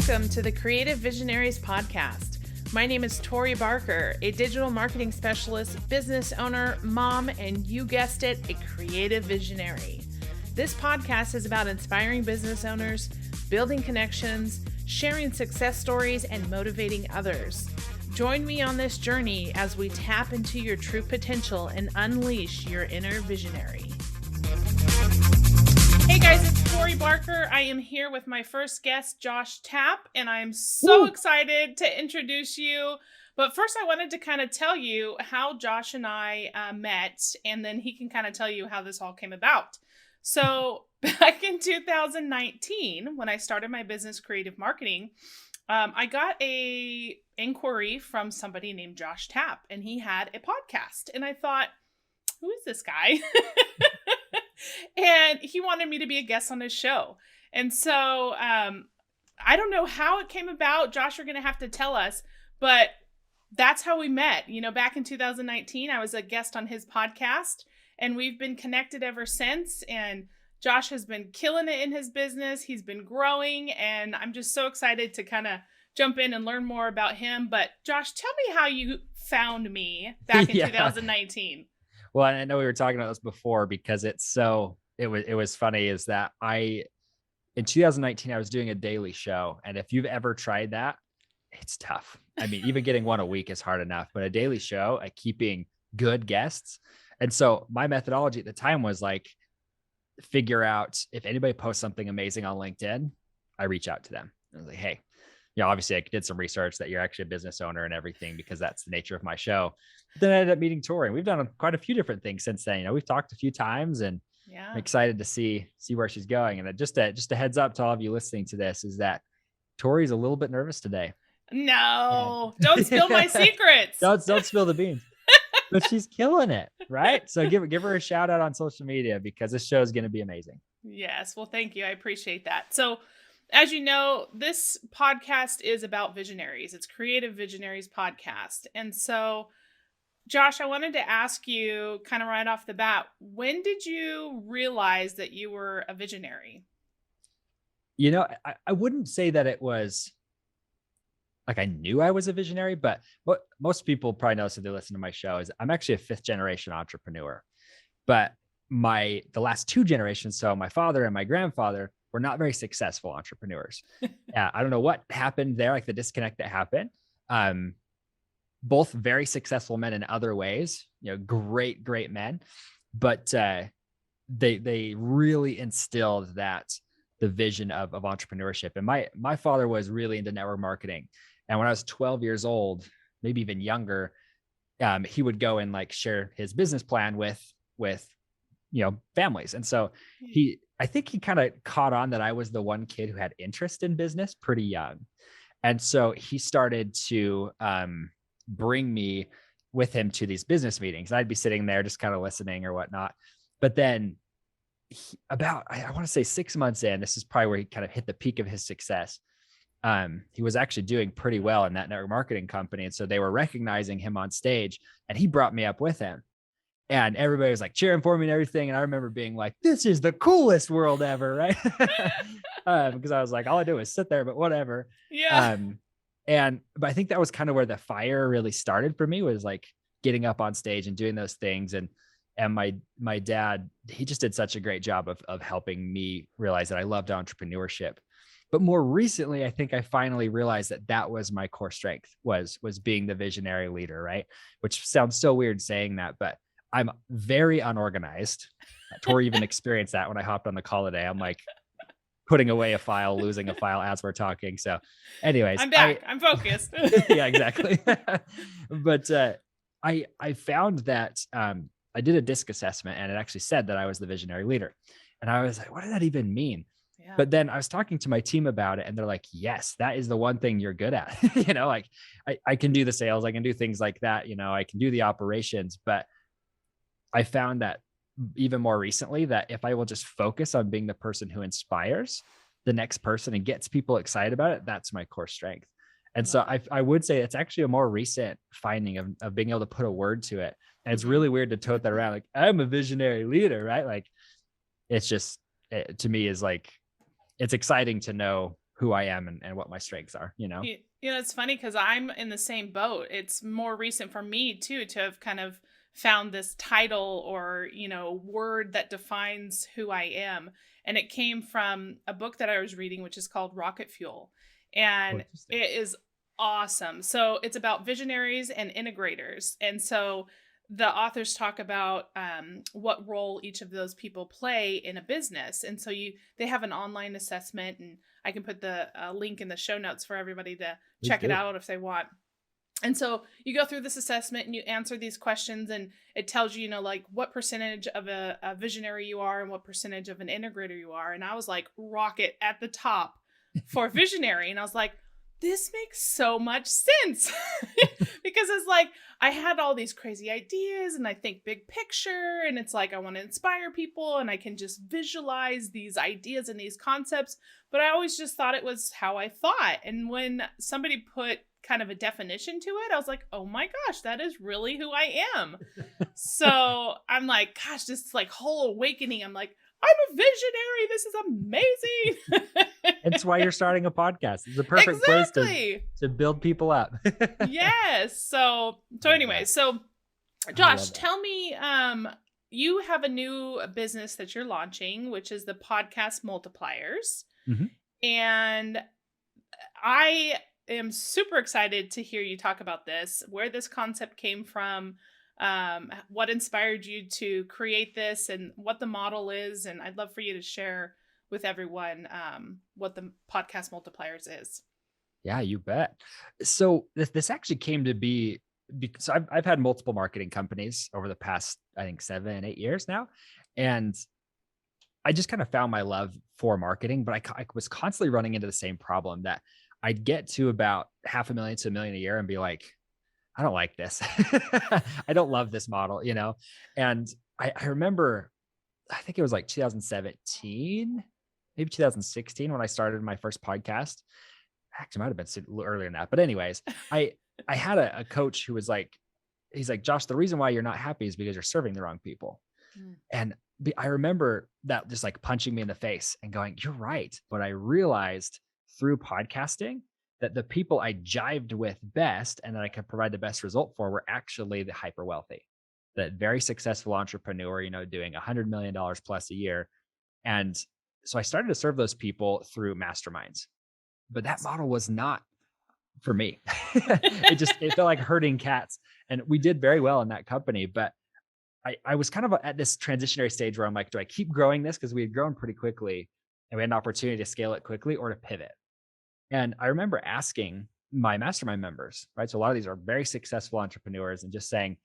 Welcome to the Creative Visionaries Podcast. My name is Tori Barker, a digital marketing specialist, business owner, mom, and you guessed it, a creative visionary. This podcast is about inspiring business owners, building connections, sharing success stories, and motivating others. Join me on this journey as we tap into your true potential and unleash your inner visionary. Hey guys, it's Tori Barker. I am here with my first guest, Josh Tapp, and I'm so excited to introduce you. But first, I wanted to kind of tell you how Josh and I met, and then he can kind of tell you how this all came about. So back in 2019, when I started my business, Creative Marketing, I got a inquiry from somebody named Josh Tapp, and he had a podcast. And I thought, who is this guy? And he wanted me to be a guest on his show. And so I don't know how it came about. Josh, you're going to have to tell us. But that's how we met. You know, back in 2019, I was a guest on his podcast. And we've been connected ever since. And Josh has been killing it in his business. He's been growing. And I'm just so excited to kind of jump in and learn more about him. But Josh, tell me how you found me back in 2019. Well, I know we were talking about this before because it was funny is that in 2019, I was doing a daily show. And if you've ever tried that, it's tough. I mean, even getting one a week is hard enough, but a daily show at keeping good guests. And so my methodology at the time was like, figure out if anybody posts something amazing on LinkedIn, I reach out to them. I was like, hey, obviously I did some research that you're actually a business owner and everything, because that's the nature of my show. But then I ended up meeting Tori, and we've done quite a few different things since then. We've talked a few times, and I'm excited to see where she's going. And just a heads up to all of you listening to this is that Tori's a little bit nervous today. No, don't spill my secrets. Don't spill the beans. But she's killing it, right? So give her a shout out on social media, because this show is going to be amazing. Yes. Well, thank you. I appreciate that. So as you know, this podcast is about visionaries. It's Creative Visionaries Podcast. And so, Josh, I wanted to ask you kind of right off the bat, when did you realize that you were a visionary? I wouldn't say that it was like I knew I was a visionary, but what most people probably know if they listen to my show is I'm actually a 5th generation entrepreneur. But the last 2 generations, so my father and my grandfather, were not very successful entrepreneurs. I don't know what happened there, like the disconnect that happened. Both very successful men in other ways, great men, but they really instilled the vision of entrepreneurship. And my father was really into network marketing. And when I was 12 years old, maybe even younger, he would go and like share his business plan with families. And so I think he kind of caught on that I was the one kid who had interest in business pretty young. And so he started to bring me with him to these business meetings. I'd be sitting there just kind of listening or whatnot. But then I want to say 6 months in, this is probably where he kind of hit the peak of his success. He was actually doing pretty well in that network marketing company. And so they were recognizing him on stage, and he brought me up with him. And everybody was like cheering for me and everything. And I remember being like, this is the coolest world ever, right? Because I was like, all I do is sit there, but whatever. Yeah. But I think that was kind of where the fire really started for me, was like getting up on stage and doing those things. And my dad, he just did such a great job of helping me realize that I loved entrepreneurship. But more recently, I think I finally realized that was my core strength, was being the visionary leader, right? Which sounds so weird saying that, but I'm very unorganized. Tori even experienced that when I hopped on the call today. I'm like putting away a file, losing a file as we're talking. So anyways, I'm back. I'm focused. Yeah, exactly. But I found that I did a DISC assessment, and it actually said that I was the visionary leader. And I was like, what did that even mean? Yeah. But then I was talking to my team about it, and they're like, yes, that is the one thing you're good at. Like I can do the sales, I can do things like that. I can do the operations, but I found that even more recently that if I will just focus on being the person who inspires the next person and gets people excited about it, that's my core strength. And so I would say it's actually a more recent finding of being able to put a word to it. And it's really weird to tote that around. Like, I'm a visionary leader, right? Like, it's just, to me is like, it's exciting to know who I am and what my strengths are, you know? It's funny because I'm in the same boat. It's more recent for me too to have kind of found this title or, word that defines who I am. And it came from a book that I was reading, which is called Rocket Fuel. And it is awesome. So it's about visionaries and integrators. And so the authors talk about what role each of those people play in a business. And so they have an online assessment, and I can put the link in the show notes for everybody to check it out if they want. And so you go through this assessment and you answer these questions, and it tells you, like what percentage of a visionary you are and what percentage of an integrator you are. And I was like rocket at the top for visionary. And I was like, this makes so much sense because it's like, I had all these crazy ideas and I think big picture, and it's like, I want to inspire people and I can just visualize these ideas and these concepts, but I always just thought it was how I thought. And when somebody put kind of a definition to it, I was like, oh my gosh, that is really who I am. So I'm like, gosh, this like whole awakening. I'm like, I'm a visionary. This is amazing. That's why you're starting a podcast. It's the perfect place to build people up. Yes. So anyway, so Josh, tell me, you have a new business that you're launching, which is the Podcast Multipliers. Mm-hmm. And I am super excited to hear you talk about this, where this concept came from, what inspired you to create this, and what the model is. And I'd love for you to share with everyone what the Podcast Multipliers is. Yeah, you bet. So this actually came to be because I've had multiple marketing companies over the past, I think 7-8 years now. And I just kind of found my love for marketing, but I was constantly running into the same problem that I'd get to about $500,000 to $1 million a year and be like, I don't like this. I don't love this model, And I remember, I think it was like 2017, maybe 2016 when I started my first podcast. Actually, might have been earlier than that. But anyways, I had a coach who was like, he's like, Josh, the reason why you're not happy is because you're serving the wrong people. And I remember that just like punching me in the face and going, you're right. But I realized through podcasting that the people I jived with best and that I could provide the best result for were actually the hyper wealthy, that very successful entrepreneur, doing $100 million plus a year. And so I started to serve those people through masterminds, but that model was not for me. It felt like herding cats, and we did very well in that company. But I was kind of at this transitionary stage where I'm like, do I keep growing this? Because we had grown pretty quickly and we had an opportunity to scale it quickly, or to pivot. And I remember asking my mastermind members, right? So a lot of these are very successful entrepreneurs, and just saying,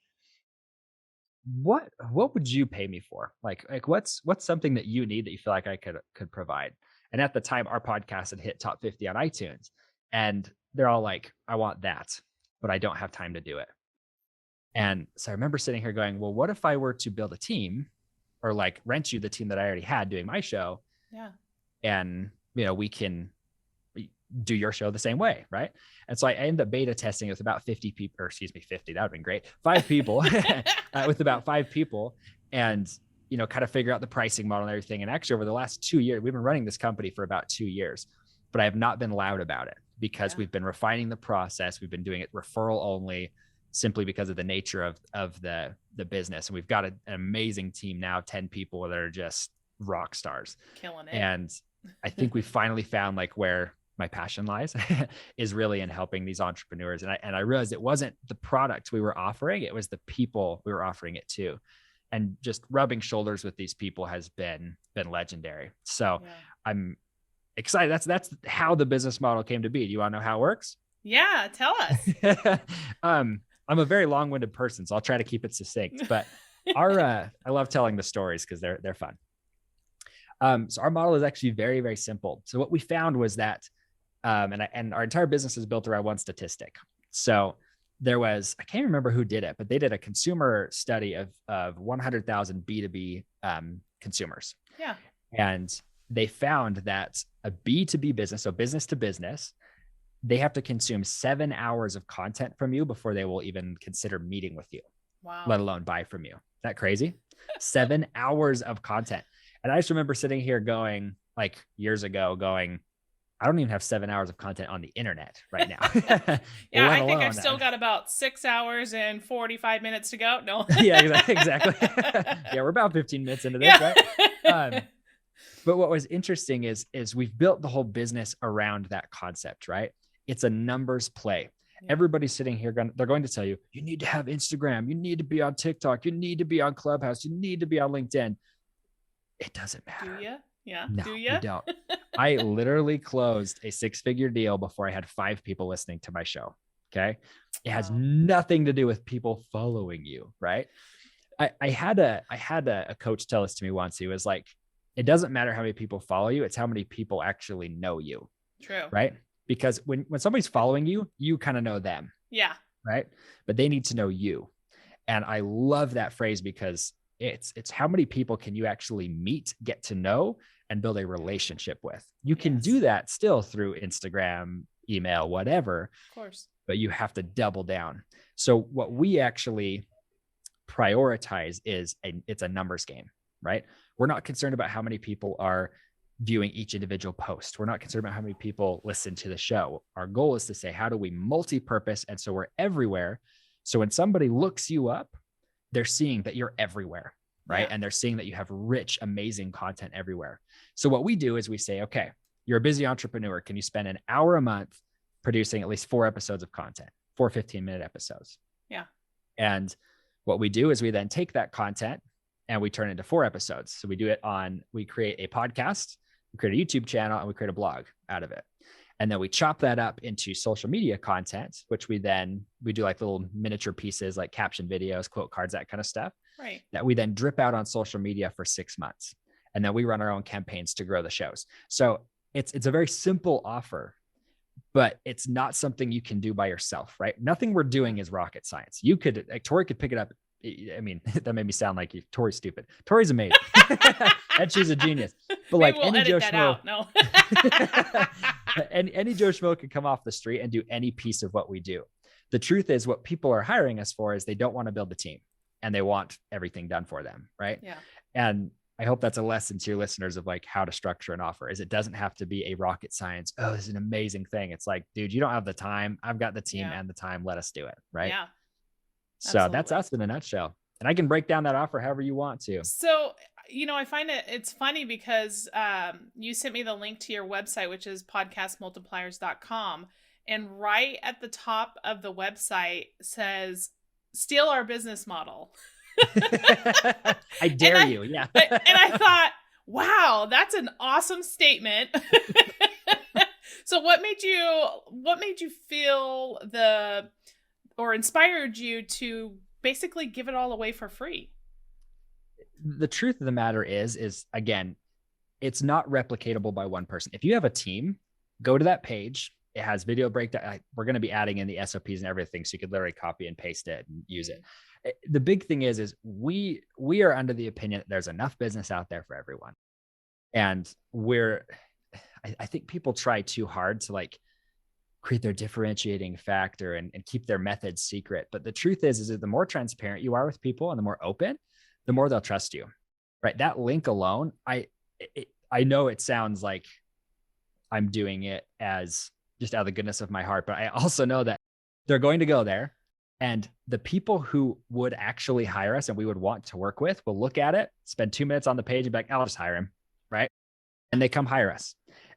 what would you pay me for? Like what's something that you need that you feel like I could provide? And at the time, our podcast had hit top 50 on iTunes, and they're all like, I want that, but I don't have time to do it. And so I remember sitting here going, well, what if I were to build a team, or like rent you the team that I already had doing my show? Yeah. And, we can do your show the same way. Right. And so I ended up beta testing with about 50 people, or 50, that would have been great. 5 people with about 5 people, and, kind of figure out the pricing model and everything. And actually over the last 2 years, we've been running this company for about 2 years, but I have not been loud about it because we've been refining the process. We've been doing it referral only, simply because of the nature of the business. And we've got an amazing team now, 10 people that are just rock stars. Killing it. And I think we finally found like where my passion lies is really in helping these entrepreneurs. And I realized it wasn't the product we were offering, it was the people we were offering it to. And just rubbing shoulders with these people has been legendary. So I'm excited. That's how the business model came to be. Do you want to know how it works? Yeah, tell us. I'm a very long-winded person, so I'll try to keep it succinct. But I love telling the stories because they're fun. So our model is actually very, very simple. So what we found was that, and our entire business is built around one statistic. So there was, I can't remember who did it, but they did a consumer study of 100,000 B2B consumers. Yeah. And they found that a B2B business, so business to business, they have to consume 7 hours of content from you before they will even consider meeting with you. Wow. Let alone buy from you. Isn't that crazy? 7 hours of content. And I just remember sitting here going, like years ago, going, I don't even have 7 hours of content on the internet right now. Yeah, I think I've still got about 6 hours and 45 minutes to go. No. Yeah, exactly. Yeah, we're about 15 minutes into this, right? But what was interesting is we've built the whole business around that concept, right? It's a numbers play. Yeah. Everybody's sitting here, they're going to tell you, you need to have Instagram, you need to be on TikTok, you need to be on Clubhouse, you need to be on LinkedIn. It doesn't matter. Do you? Yeah. No, do you? We don't. I literally closed a 6-figure deal before I had 5 people listening to my show. Okay. It has nothing to do with people following you, right? I had a coach tell this to me once. He was like, it doesn't matter how many people follow you. It's how many people actually know you. True. Right. Because when somebody's following you, you kind of know them. Yeah. Right. But they need to know you. And I love that phrase because it's how many people can you actually meet, get to know, and build a relationship with. You can do that still through Instagram, email, whatever. Of course. But you have to double down. So what we actually prioritize is it's a numbers game, right? We're not concerned about how many people are viewing each individual post. We're not concerned about how many people listen to the show. Our goal is to say, how do we multi-purpose? And so we're everywhere. So when somebody looks you up, they're seeing that you're everywhere, right? Yeah. And they're seeing that you have rich, amazing content everywhere. So what we do is we say, okay, you're a busy entrepreneur. Can you spend an hour a month producing at least 4 episodes of content, 4 15-minute episodes? Yeah. And what we do is we then take that content and we turn it into 4 episodes. So we create a podcast, we create a YouTube channel, and we create a blog out of it. And then we chop that up into social media content, which we do like little miniature pieces, like caption videos, quote cards, that kind of stuff. Right. That we then drip out on social media for 6 months. And then we run our own campaigns to grow the shows. So it's a very simple offer, but it's not something you can do by yourself, right? Nothing we're doing is rocket science. Tori could pick it up. I mean, that made me sound like Tori's stupid. Tori's amazing. And she's a genius. But maybe like any Joe Schmo, no. any Joe Schmo could come off the street and do any piece of what we do. The truth is, what people are hiring us for is they don't want to build the team and they want everything done for them, right? Yeah. And I hope that's a lesson to your listeners of like how to structure an offer. Is it doesn't have to be a rocket science. Oh, this is an amazing thing. It's like, dude, you don't have the time. I've got the team and the time. Let us do it, right? Yeah. So that's us in a nutshell. And I can break down that offer however you want to. So, I find it's funny because you sent me the link to your website, which is podcastmultipliers.com. And right at the top of the website says, steal our business model. I dare you. Yeah. And I thought, wow, that's an awesome statement. So what made you feel or inspired you to basically give it all away for free? The truth of the matter is again, it's not replicatable by one person. If you have a team, go to that page. It has video breakdown. We're going to be adding in the SOPs and everything. So you could literally copy and paste it and use it. The big thing is we are under the opinion that there's enough business out there for everyone. And I think people try too hard to like create their differentiating factor and keep their methods secret. But the truth is that the more transparent you are with people and the more open, the more they'll trust you, right? That link alone, I know it sounds like I'm doing it as just out of the goodness of my heart, but I also know that they're going to go there, and the people who would actually hire us and we would want to work with will look at it, spend 2 minutes on the page and be like, I'll just hire him, right? And they come hire us.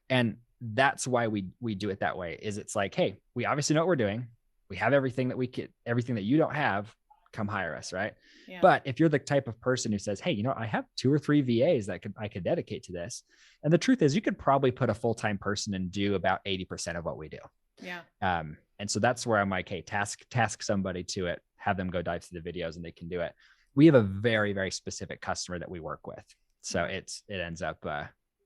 And that's why we do it that way. Is it's like, hey, we obviously know what we're doing. We have everything that you don't have. Come hire us, right? Yeah. But if you're the type of person who says, hey, I have 2 or 3 VAs that I could dedicate to this. And the truth is you could probably put a full-time person and do about 80% of what we do. Yeah. And so that's where I'm like, hey, task somebody to it, have them go dive through the videos and they can do it. We have a very, very specific customer that we work with. So it ends up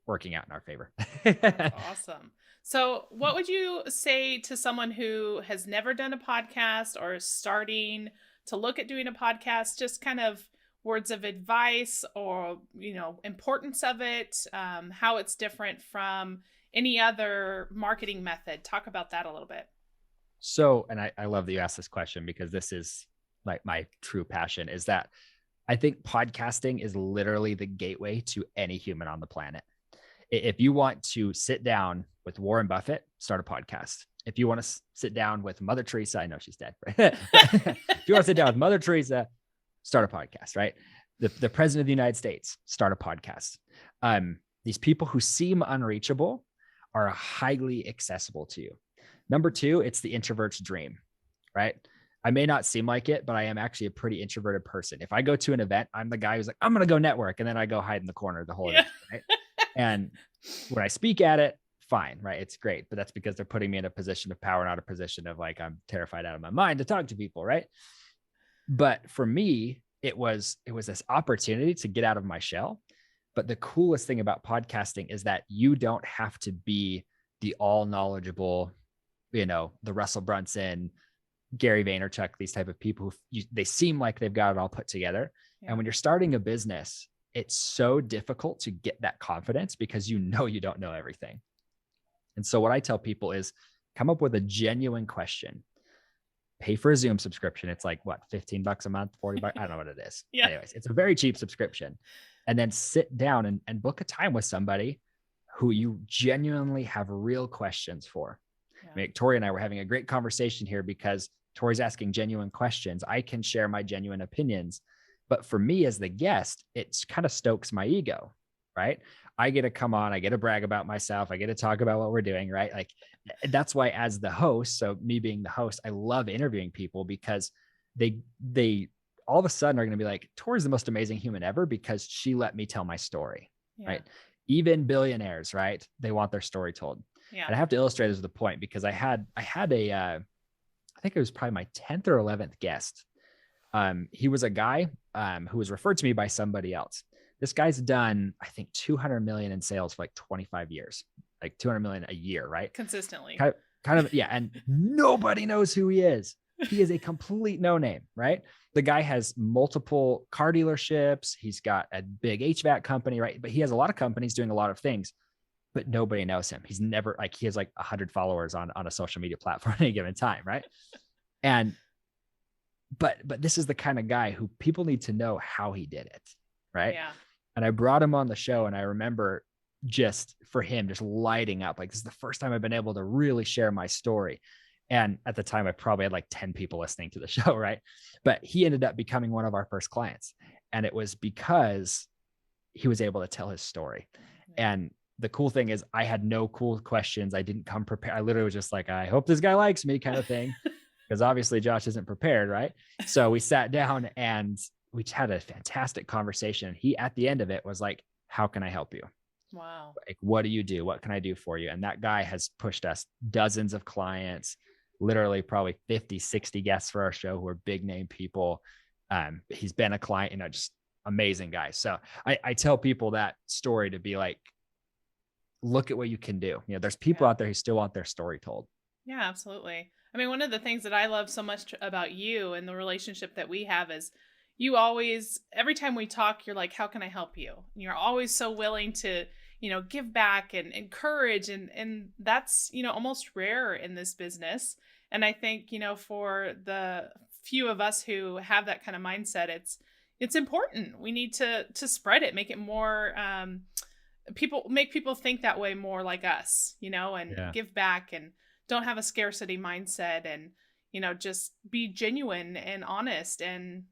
working out in our favor. That's awesome. So what would you say to someone who has never done a podcast or is starting to look at doing a podcast, just kind of words of advice or, importance of it, how it's different from any other marketing method? Talk about that a little bit. So, and I love that you asked this question because this is like my true passion, is that I think podcasting is literally the gateway to any human on the planet. If you want to sit down with Warren Buffett, start a podcast. If you want to sit down with Mother Teresa, I know she's dead, right? If you want to sit down with Mother Teresa, start a podcast, right? The president of the United States, start a podcast. These people who seem unreachable are highly accessible to you. Number two, it's the introvert's dream, right? I may not seem like it, but I am actually a pretty introverted person. If I go to an event, I'm the guy who's like, I'm going to go network. And then I go hide in the corner the whole event, right? And when I speak at it, fine, right? It's great. But that's because they're putting me in a position of power, not a position of like, I'm terrified out of my mind to talk to people, right? But for me, it was this opportunity to get out of my shell. But the coolest thing about podcasting is that you don't have to be the all knowledgeable, the Russell Brunson, Gary Vaynerchuk, these type of people who they seem like they've got it all put together. Yeah. And when you're starting a business, it's so difficult to get that confidence because you don't know everything. And so what I tell people is come up with a genuine question, pay for a Zoom subscription. It's like what, $15 a month, $40? I don't know what it is. Yeah. Anyways, it's a very cheap subscription. And then sit down and book a time with somebody who you genuinely have real questions for. Yeah. I mean, Tori and I were having a great conversation here because Tori's asking genuine questions. I can share my genuine opinions. But for me as the guest, it kind of stokes my ego, right? I get to come on, I get to brag about myself. I get to talk about what we're doing, right? Like that's why as the host, so me being the host, I love interviewing people because they all of a sudden are going to be like, Tori's the most amazing human ever because she let me tell my story, right? Even billionaires, right? They want their story told. Yeah. And I have to illustrate this with a point because I had I think it was probably my 10th or 11th guest. He was a guy who was referred to me by somebody else. This guy's done, I think, 200 million in sales for like 25 years, like 200 million a year, right? Consistently. Kind of, yeah. And nobody knows who he is. He is a complete no name, right? The guy has multiple car dealerships. He's got a big HVAC company, right? But he has a lot of companies doing a lot of things, but nobody knows him. He's never like, he has like 100 followers on a social media platform at any given time, right? And but this is the kind of guy who people need to know how he did it, right? Yeah. And I brought him on the show and I remember just for him just lighting up. Like this is the first time I've been able to really share my story. And at the time I probably had like 10 people listening to the show, right? But he ended up becoming one of our first clients. And it was because he was able to tell his story. And the cool thing is I had no cool questions. I didn't come prepared. I literally was just like, I hope this guy likes me kind of thing. Because obviously Josh isn't prepared, right? So we sat down and we had a fantastic conversation. He, at the end of it, was like, how can I help you? Wow. Like, what do you do? What can I do for you? And that guy has pushed us dozens of clients, literally probably 50, 60 guests for our show who are big name people. He's been a client, just amazing guy. So I tell people that story to be like, look at what you can do. There's people out there who still want their story told. Yeah, absolutely. I mean, one of the things that I love so much about you and the relationship that we have is you always, every time we talk, you're like, how can I help you? And you're always so willing to, give back and encourage. And that's, almost rare in this business. And I think, for the few of us who have that kind of mindset, it's important. We need to spread it, make it more, make people think that way more like us, and give back and don't have a scarcity mindset and, just be genuine and honest and,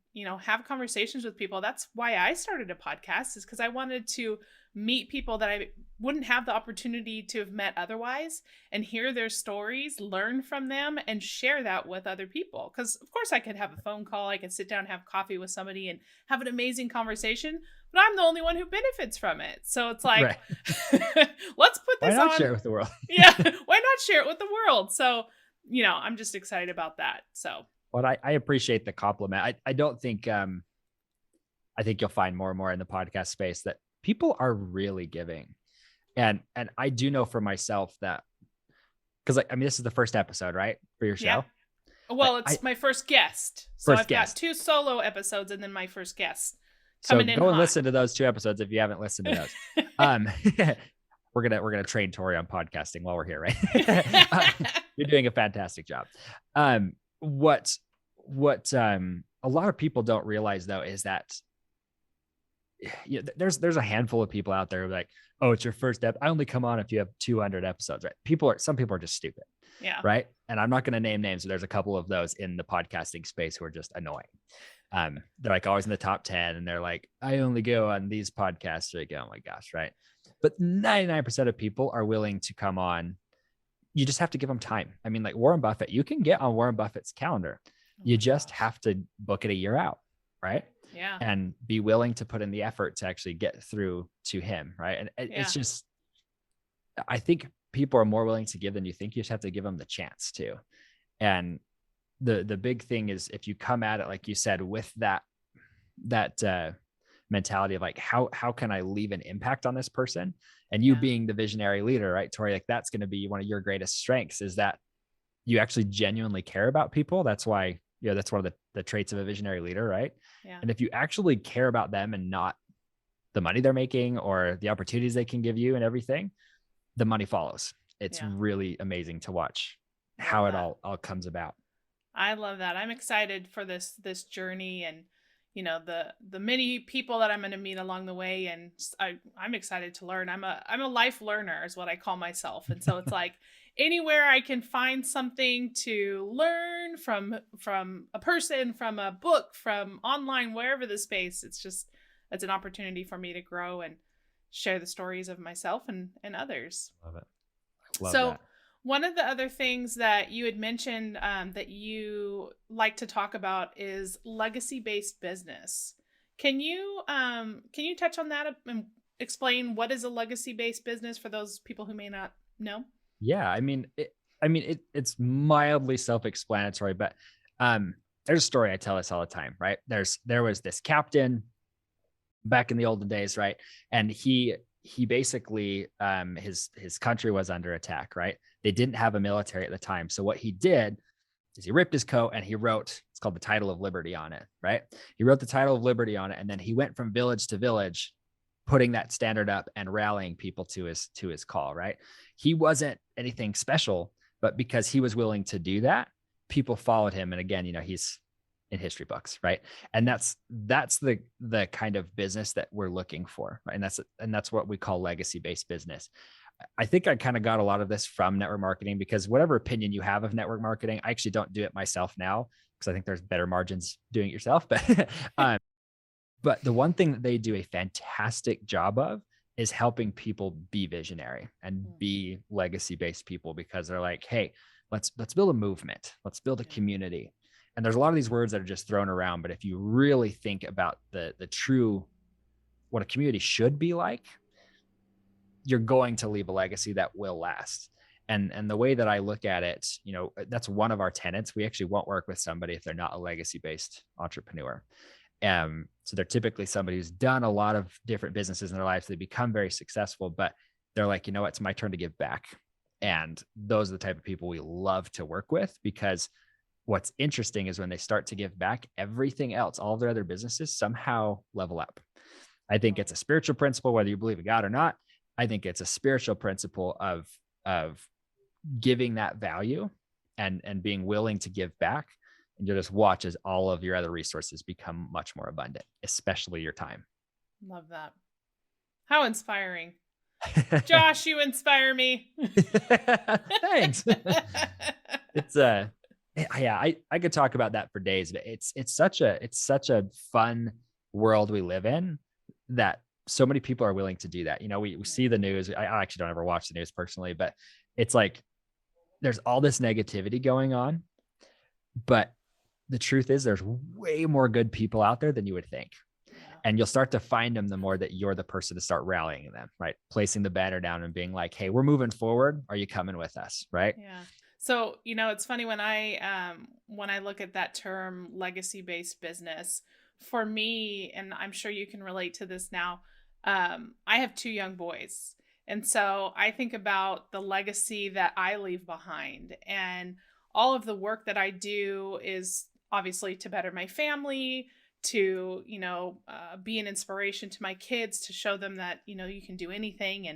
have conversations with people. That's why I started a podcast, is because I wanted to meet people that I wouldn't have the opportunity to have met otherwise and hear their stories, learn from them and share that with other people. Because of course I could have a phone call. I could sit down and have coffee with somebody and have an amazing conversation, but I'm the only one who benefits from it. So it's like, right. Let's put this on. Why not share it with the world? Yeah. Why not share it with the world? So, I'm just excited about that. So. Well, I appreciate the compliment. I don't think, I think you'll find more and more in the podcast space that people are really giving. And I do know for myself that, because this is the first episode, right? For your show. Yeah. Well, it's my first guest. So I've got 2 solo episodes and then my first guest. So go and listen to those 2 episodes if you haven't listened to those. We're gonna train Tori on podcasting while we're here, right? You're doing a fantastic job. What a lot of people don't realize though is that there's a handful of people out there who are like, oh, it's your first step. I only come on if you have 200 episodes, right? Some people are just stupid. Yeah. Right. And I'm not going to name names, but there's a couple of those in the podcasting space who are just annoying. They're like always in the top 10 and they're like, I only go on these podcasts. You're like, oh my gosh. Right. But 99% of people are willing to come on. You just have to give them time. I mean, like Warren Buffett, you can get on Warren Buffett's calendar. You just have to book it a year out. Right. Yeah. And be willing to put in the effort to actually get through to him. Right. And it's just, I think people are more willing to give than you think. You just have to give them the chance to. And the big thing is if you come at it, like you said, with that mentality of like, how can I leave an impact on this person? And you being the visionary leader, right, Tori, like that's going to be one of your greatest strengths, is that you actually genuinely care about people. That's why, that's one of the traits of a visionary leader, right? Yeah. And if you actually care about them and not the money they're making or the opportunities they can give you and everything, the money follows. It's really amazing to watch how it all comes about. I love that. I'm excited for this journey and, the many people that I'm going to meet along the way. And I'm excited to learn. I'm a life learner is what I call myself. And so it's like anywhere I can find something to learn from a person, from a book, from online, wherever the space, it's an opportunity for me to grow and share the stories of myself and others. Love it. Love that. One of the other things that you had mentioned that you like to talk about is legacy-based business. Can you touch on that and explain what is a legacy-based business for those people who may not know? Yeah, I mean, it's mildly self-explanatory, but there's a story I tell this all the time, right? There was this captain back in the olden days, right? And he basically, his country was under attack, right? They didn't have a military at the time. So what he did is he ripped his coat and he wrote, it's called the Title of Liberty on it, right? He wrote the Title of Liberty on it. And then he went from village to village, putting that standard up and rallying people to his call, right? He wasn't anything special, but because he was willing to do that, people followed him. And again, he's in history books, right? And that's the kind of business that we're looking for, right? And that's what we call legacy-based business. I think I kind of got a lot of this from network marketing, because whatever opinion you have of network marketing, I actually don't do it myself now because I think there's better margins doing it yourself. But the one thing that they do a fantastic job of is helping people be visionary and be legacy-based people, because they're like, hey, let's build a movement. Let's build a community. And there's a lot of these words that are just thrown around, but if you really think about the true, what a community should be like, you're going to leave a legacy that will last. And the way that I look at it, that's one of our tenets. We actually won't work with somebody if they're not a legacy-based entrepreneur. So they're typically somebody who's done a lot of different businesses in their lives. They become very successful, but they're like, it's my turn to give back. And those are the type of people we love to work with, because what's interesting is when they start to give back, everything else, all of their other businesses somehow level up. I think it's a spiritual principle, whether you believe in God or not. I think it's a spiritual principle of giving that value and being willing to give back. And you'll just watch as all of your other resources become much more abundant, especially your time. Love that. How inspiring. Josh, you inspire me. Thanks. It's I could talk about that for days, but it's such a fun world we live in that so many people are willing to do that. We see the news. I actually don't ever watch the news personally, but it's like there's all this negativity going on, but the truth is there's way more good people out there than you would think. And you'll start to find them the more that you're the person to start rallying them, right? Placing the banner down and being like, hey, we're moving forward. Are you coming with us? Right. Yeah. So, it's funny when I look at that term legacy-based business, for me, and I'm sure you can relate to this now, I have 2 young boys. And so I think about the legacy that I leave behind, and all of the work that I do is obviously to better my family, to, be an inspiration to my kids, to show them that, you can do anything.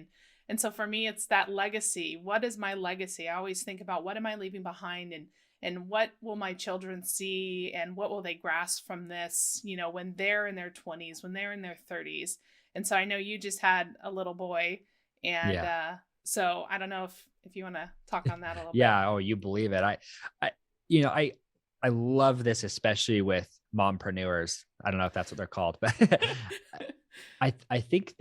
And so for me, it's that legacy. What is my legacy? I always think about what am I leaving behind, and what will my children see and what will they grasp from this, when they're in their 20s, when they're in their 30s. And so I know you just had a little boy, and Yeah. so I don't know if you want to talk on that a little bit. Yeah. Oh, you believe it. I, you know, I love this, especially with mompreneurs. I don't know if that's what they're called, but I think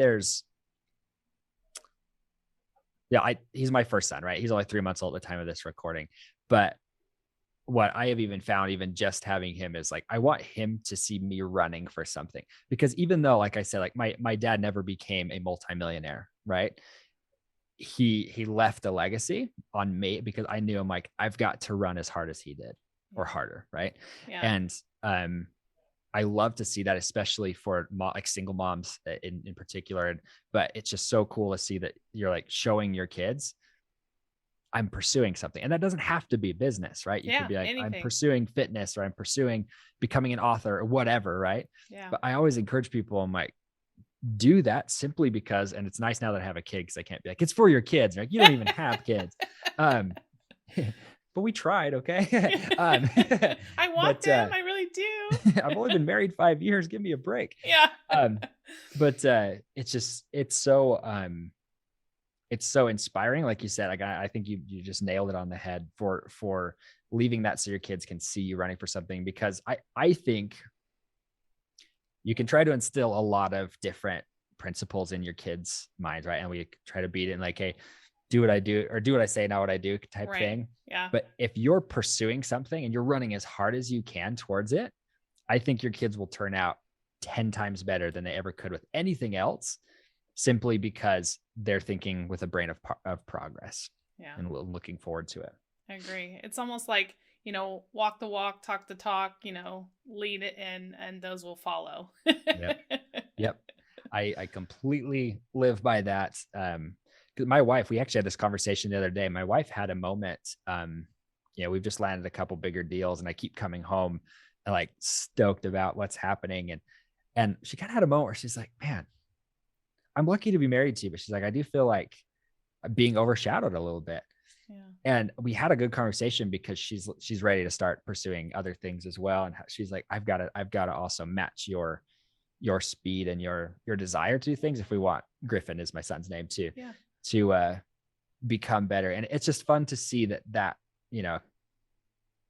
he's my first son, right? He's only 3 months old at the time of this recording. But what I have even found, even just having him, is like, I want him to see me running for something. Because even though, like I said, like my dad never became a multimillionaire, right? He left a legacy on me because I knew him, like, I've got to run as hard as he did, or harder, right? Yeah. And I love to see that, especially for like single moms in particular. But it's just so cool to see that you're like showing your kids, I'm pursuing something. And that doesn't have to be business, right? You could be like, anything. I'm pursuing fitness, or I'm pursuing becoming an author, or whatever, right? Yeah. But I always encourage people, I'm like, do that simply because, and it's nice now that I have a kid, because I can't be like, it's for your kids. Like, you don't even have kids. But we tried, okay? I want them. I really do. I've only been married 5 years. Give me a break. Yeah. But it's so inspiring. Like you said, like I think you just nailed it on the head for leaving that so your kids can see you running for something. Because I think you can try to instill a lot of different principles in your kids' minds, right? And we try to beat it in like, hey, do what I do, or do what I say, not what I do type thing. Yeah. But if you're pursuing something and you're running as hard as you can towards it, I think your kids will turn out 10 times better than they ever could with anything else, simply because they're thinking with a brain of progress. Yeah. And looking forward to it. I agree. It's almost like, walk the walk, talk the talk, lead it in, and those will follow. Yep. I completely live by that. My wife, we actually had this conversation the other day. My wife had a moment. We've just landed a couple bigger deals, and I keep coming home and like stoked about what's happening. And she kind of had a moment where she's like, man, I'm lucky to be married to you. But she's like, I do feel like I'm being overshadowed a little bit. Yeah. And we had a good conversation, because she's ready to start pursuing other things as well. And she's like, I've got to also match your speed and your desire to do things, if we want. Griffin is my son's name too. Yeah. To become better. And it's just fun to see that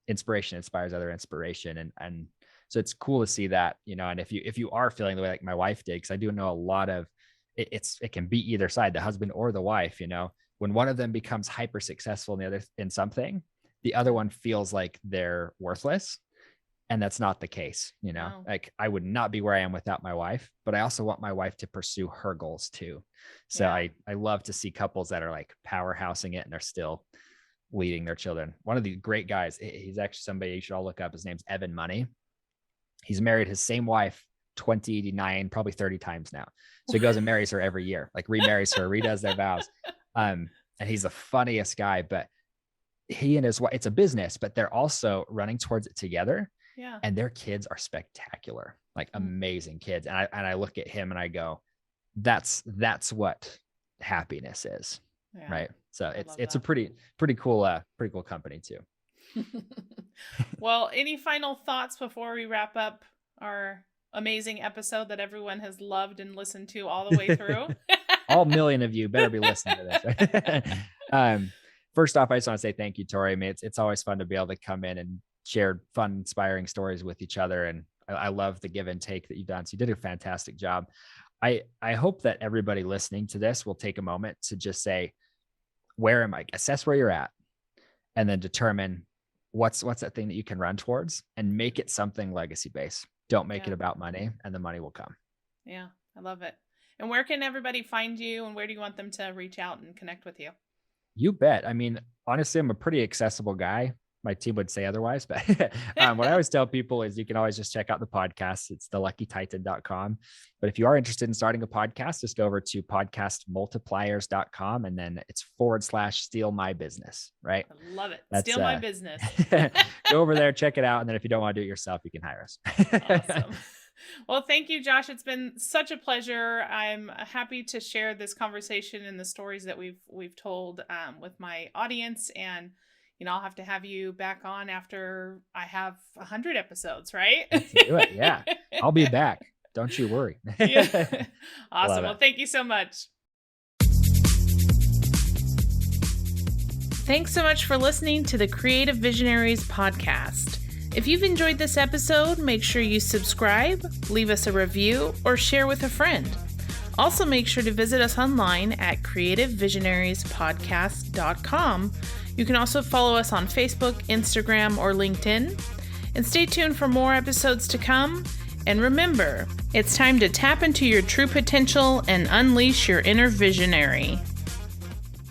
inspiration inspires other inspiration. And so it's cool to see that, and if you are feeling the way like my wife did, because I do know a lot of it can be either side, the husband or the wife, when one of them becomes hyper successful in the other in something, the other one feels like they're worthless. And that's not the case. No. Like, I would not be where I am without my wife, but I also want my wife to pursue her goals too. So I love to see couples that are like powerhousing it and they're still leading their children. One of the great guys, he's actually somebody you should all look up. His name's Evan Money. He's married his same wife 29, probably 30 times now. So he goes and marries her every year, like remarries her, redoes their vows. And he's the funniest guy, but he and his wife, it's a business, but they're also running towards it together. Yeah. And their kids are spectacular, like amazing kids. And I look at him and I go, that's what happiness is. Yeah. Right. So it's a pretty cool company too. Well, any final thoughts before we wrap up our amazing episode that everyone has loved and listened to all the way through? All million of you better be listening to this. First off, I just want to say thank you, Tori. I mean, it's always fun to be able to come in and share fun, inspiring stories with each other. And I love the give and take that you've done. So you did a fantastic job. I hope that everybody listening to this will take a moment to just say, where am I? Assess where you're at, and then determine what's that thing that you can run towards, and make it something legacy based. Don't make it about money, and the money will come. Yeah, I love it. And where can everybody find you, and where do you want them to reach out and connect with you? You bet. I mean, honestly, I'm a pretty accessible guy. My team would say otherwise, but what I always tell people is you can always just check out the podcast. It's theluckytitan.com. But if you are interested in starting a podcast, just go over to podcastmultipliers.com, and then it's /steal my business, right? I love it. Steal my business. Go over there, check it out. And then if you don't want to do it yourself, you can hire us. Awesome. Well, thank you, Josh. It's been such a pleasure. I'm happy to share this conversation and the stories that we've told with my audience. And I'll have to have you back on after I have 100 episodes, right? Let's do it. Yeah. I'll be back. Don't you worry. Yeah. Awesome. Well, thank you so much. Thanks so much for listening to the Creative Visionaries Podcast. If you've enjoyed this episode, make sure you subscribe, leave us a review, or share with a friend. Also, make sure to visit us online at creativevisionariespodcast.com. You can also follow us on Facebook, Instagram, or LinkedIn. And stay tuned for more episodes to come. And remember, it's time to tap into your true potential and unleash your inner visionary.